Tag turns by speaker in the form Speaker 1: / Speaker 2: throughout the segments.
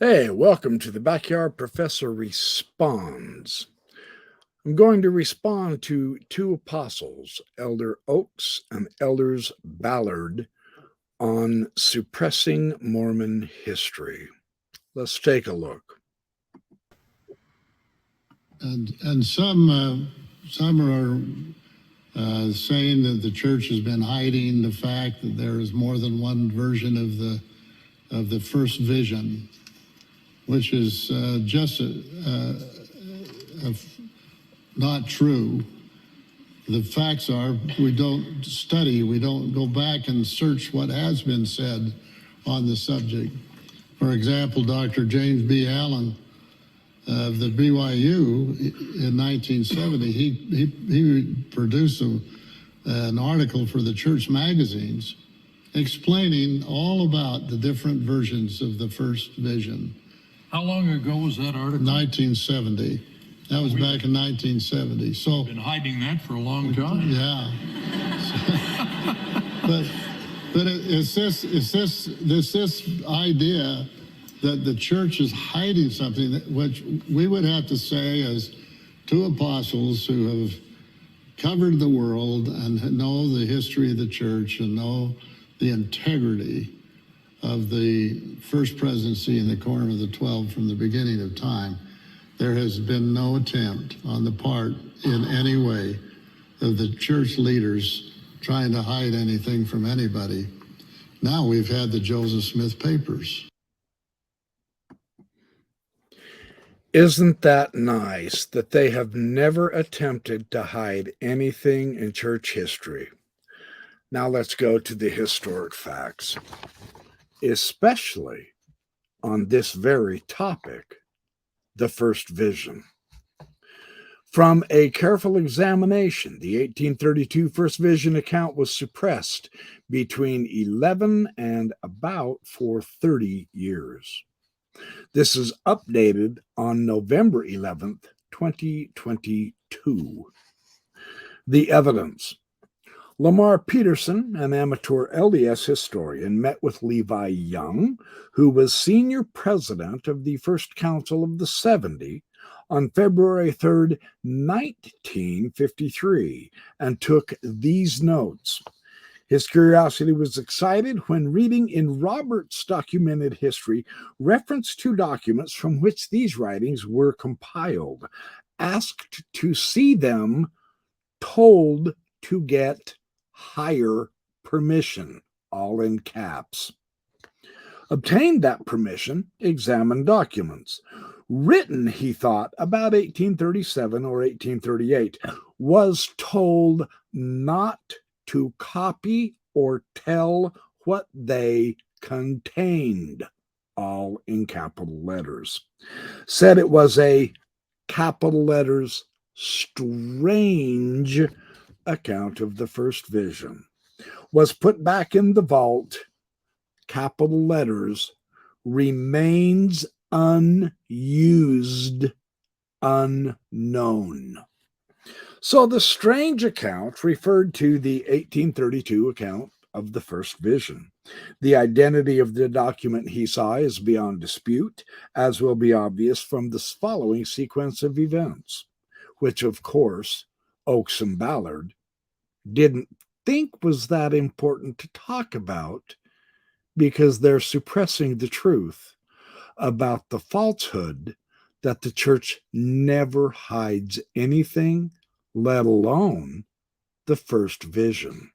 Speaker 1: Hey, welcome to the Backyard Professor Responds. I'm going to respond to two apostles, Elder Oaks and Elders Ballard, on suppressing Mormon history. Let's take a look.
Speaker 2: And some are saying that the church has been hiding the fact that there is more than one version of the first vision, which is just not true. The facts are we don't study, we don't go back and search what has been said on the subject. For example, Dr. James B. Allen of the BYU in 1970, he produced an article for the church magazines explaining all about the different versions of the first vision.
Speaker 3: How long ago was that article?
Speaker 2: 1970. That was back in 1970. So
Speaker 3: been hiding that for a long time.
Speaker 2: Yeah. but it's this idea that the church is hiding something, which we would have to say as two apostles who have covered the world and know the history of the church and know the integrity of the first presidency and the quorum of the 12 from the beginning of time. There has been no attempt on the part in any way of the church leaders trying to hide anything from anybody. Now we've had the Joseph Smith papers.
Speaker 1: Isn't that nice that they have never attempted to hide anything in church history? Now let's go to the historic facts, especially on this very topic, the first vision. From a careful examination, the 1832 first vision account was suppressed between 11 and about for 30 years. This is updated on November 11th, 2022. The evidence. Lamar Peterson, an amateur LDS historian, met with Levi Young, who was senior president of the First Council of the 70, on February 3rd, 1953, and took these notes. His curiosity was excited when reading in Robert's documented history reference to documents from which these writings were compiled, asked to see them, told to get higher permission, all in caps. Obtained that permission, examined documents. Written, he thought, about 1837 or 1838, was told not to copy or tell what they contained, all in capital letters. Said it was a capital letters strange account of the first vision. Was put back in the vault, capital letters, remains unused, unknown. So the strange account referred to the 1832 account of the first vision. The identity of the document he saw is beyond dispute, as will be obvious from the following sequence of events, which, of course, Oaks and Ballard didn't think was that important to talk about because they're suppressing the truth about the falsehood that the church never hides anything, let alone the first vision.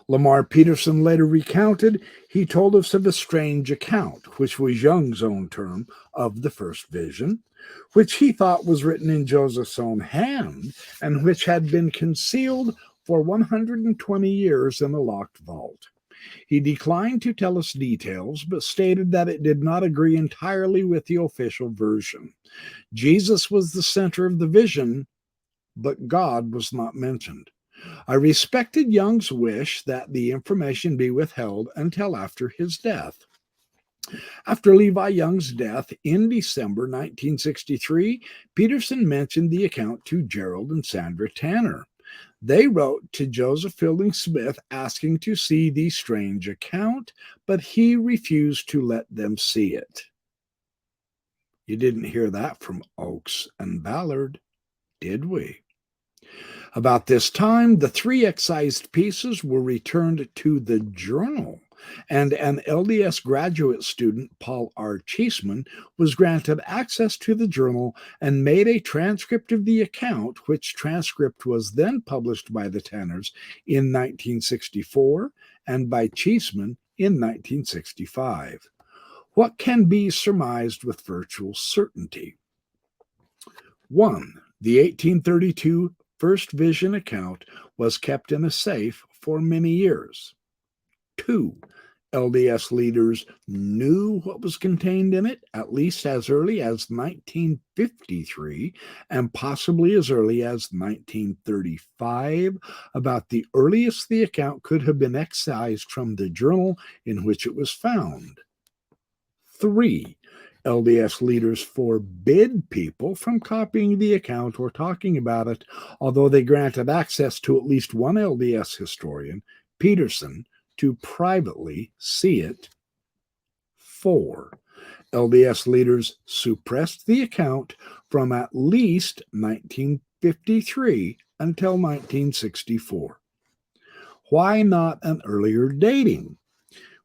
Speaker 1: Lamar Peterson later recounted he told us of a strange account, which was Young's own term, of the first vision, which he thought was written in Joseph's own hand and which had been concealed for 120 years in a locked vault. He declined to tell us details, but stated that it did not agree entirely with the official version. Jesus was the center of the vision, but God was not mentioned. I respected Young's wish that the information be withheld until after his death. After Levi Young's death in December 1963, Peterson mentioned the account to Gerald and Sandra Tanner. They wrote to Joseph Fielding Smith asking to see the strange account, but he refused to let them see it. You didn't hear that from Oakes and Ballard, did we? About this time, the 3 excised pieces were returned to the journal, and an LDS graduate student, Paul R. Cheeseman, was granted access to the journal and made a transcript of the account, which transcript was then published by the Tanners in 1964 and by Cheeseman in 1965. What can be surmised with virtual certainty? 1. The 1832 First Vision account was kept in a safe for many years. 2. LDS leaders knew what was contained in it at least as early as 1953 and possibly as early as 1935. About the earliest the account could have been excised from the journal in which it was found. 3. LDS leaders forbid people from copying the account or talking about it, although they granted access to at least one LDS historian, Peterson, to privately see it. 4. LDS leaders suppressed the account from at least 1953 until 1964. Why not an earlier dating?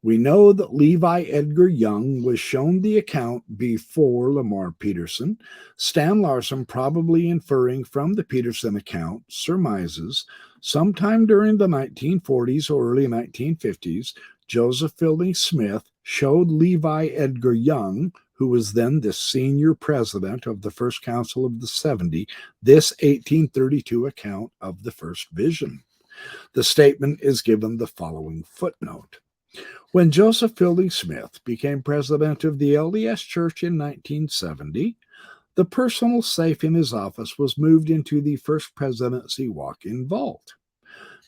Speaker 1: We know that Levi Edgar Young was shown the account before Lamar Peterson. Stan Larson, probably inferring from the Peterson account, surmises sometime during the 1940s or early 1950s, Joseph Fielding Smith showed Levi Edgar Young, who was then the senior president of the First Council of the 70, this 1832 account of the first vision. The statement is given the following footnote. When Joseph Fielding Smith became president of the LDS Church in 1970, the personal safe in his office was moved into the First Presidency walk-in vault.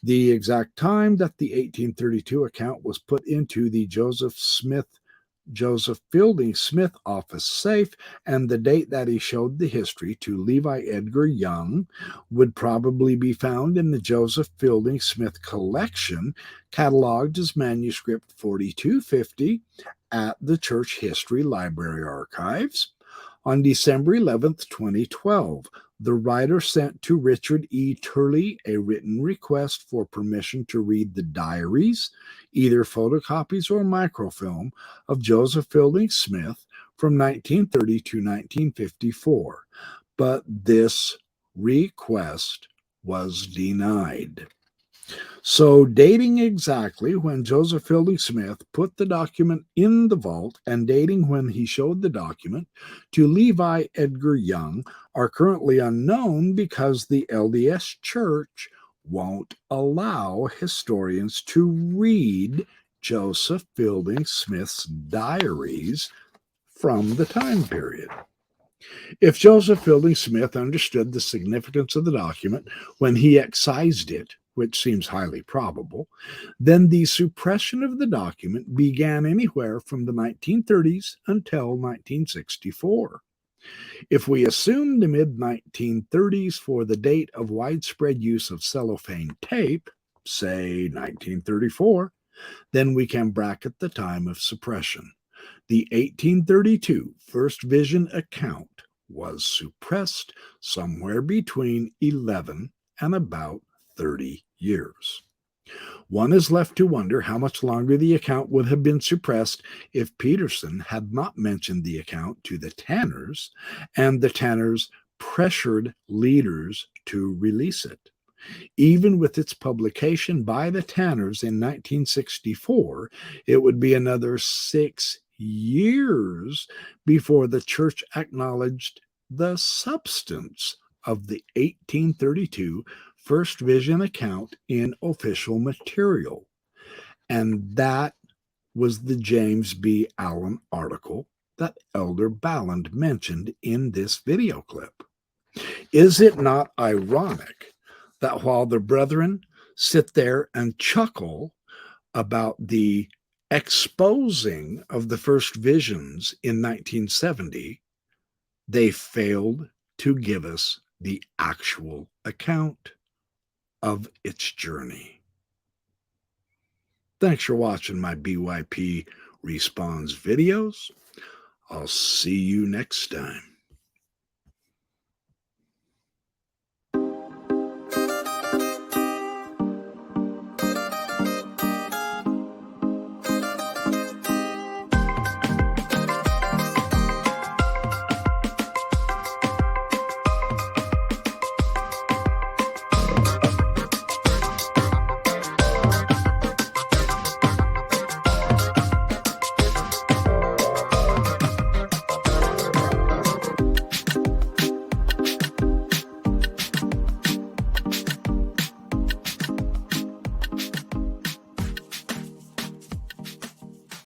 Speaker 1: The exact time that the 1832 account was put into the Joseph Fielding Smith office safe and the date that he showed the history to Levi Edgar Young would probably be found in the Joseph Fielding Smith collection, cataloged as manuscript 4250 at the Church History Library Archives. On December 11th, 2012, the writer sent to Richard E. Turley a written request for permission to read the diaries, either photocopies or microfilm, of Joseph Fielding Smith from 1930 to 1954, but this request was denied. So, dating exactly when Joseph Fielding Smith put the document in the vault and dating when he showed the document to Levi Edgar Young are currently unknown because the LDS Church won't allow historians to read Joseph Fielding Smith's diaries from the time period. If Joseph Fielding Smith understood the significance of the document when he excised it, which seems highly probable, then the suppression of the document began anywhere from the 1930s until 1964. If we assume the mid-1930s for the date of widespread use of cellophane tape, say 1934, then we can bracket the time of suppression. The 1832 First Vision account was suppressed somewhere between 11 and about 30 years. One is left to wonder how much longer the account would have been suppressed if Peterson had not mentioned the account to the Tanners and the Tanners pressured leaders to release it. Even with its publication by the Tanners in 1964, it would be another 6 years before the church acknowledged the substance of the 1832 First Vision account in official material. And that was the James B. Allen article that Elder Ballard mentioned in this video clip. Is it not ironic that while the brethren sit there and chuckle about the exposing of the first visions in 1970, they failed to give us the actual account? of its journey. Thanks for watching my BYP Respawns videos. I'll see you next time.